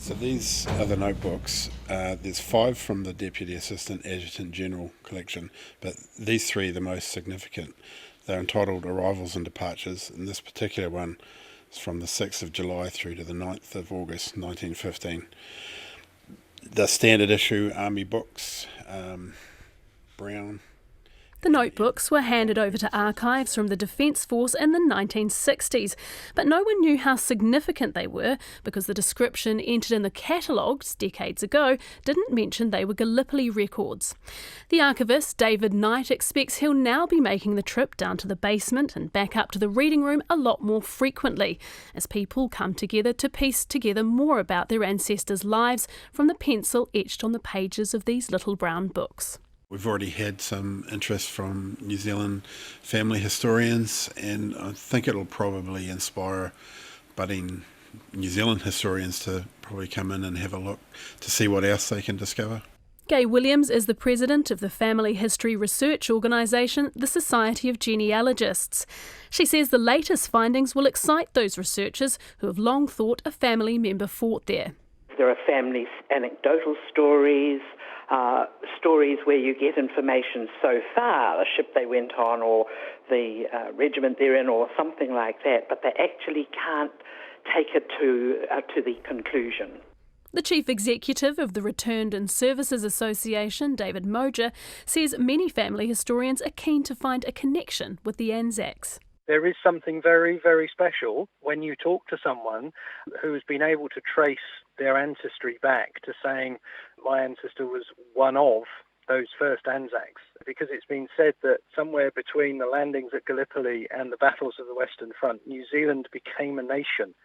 So these are the notebooks. There's 5 from the Deputy Assistant Adjutant General collection, but these 3 are the most significant. They're entitled Arrivals and Departures, and this particular one is from the 6th of July through to the 9th of August 1915. The standard issue Army books, brown. The notebooks were handed over to archives from the Defence Force in the 1960s, but no one knew how significant they were because the description entered in the catalogues decades ago didn't mention they were Gallipoli records. The archivist, David Knight, expects he'll now be making the trip down to the basement and back up to the reading room a lot more frequently, as people come together to piece together more about their ancestors' lives from the pencil etched on the pages of these little brown books. We've already had some interest from New Zealand family historians, and I think it'll probably inspire budding New Zealand historians to probably come in and have a look to see what else they can discover. Gay Williams is the president of the family history research organisation, the Society of Genealogists. She says the latest findings will excite those researchers who have long thought a family member fought there. There are family anecdotal stories, stories where you get information so far, the ship they went on or the regiment they're in or something like that, but they actually can't take it to the conclusion. The chief executive of the Returned and Services Association, David Moger, says many family historians are keen to find a connection with the Anzacs. There is something very, very special when you talk to someone who has been able to trace their ancestry back to saying, my ancestor was one of those first Anzacs, because it's been said that somewhere between the landings at Gallipoli and the battles of the Western Front, New Zealand became a nation.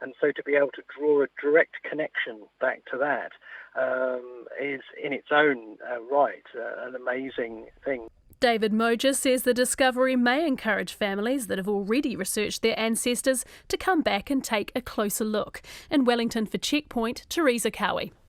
And so to be able to draw a direct connection back to that is in its own right an amazing thing. David Moger says the discovery may encourage families that have already researched their ancestors to come back and take a closer look. In Wellington for Checkpoint, Teresa Cowie.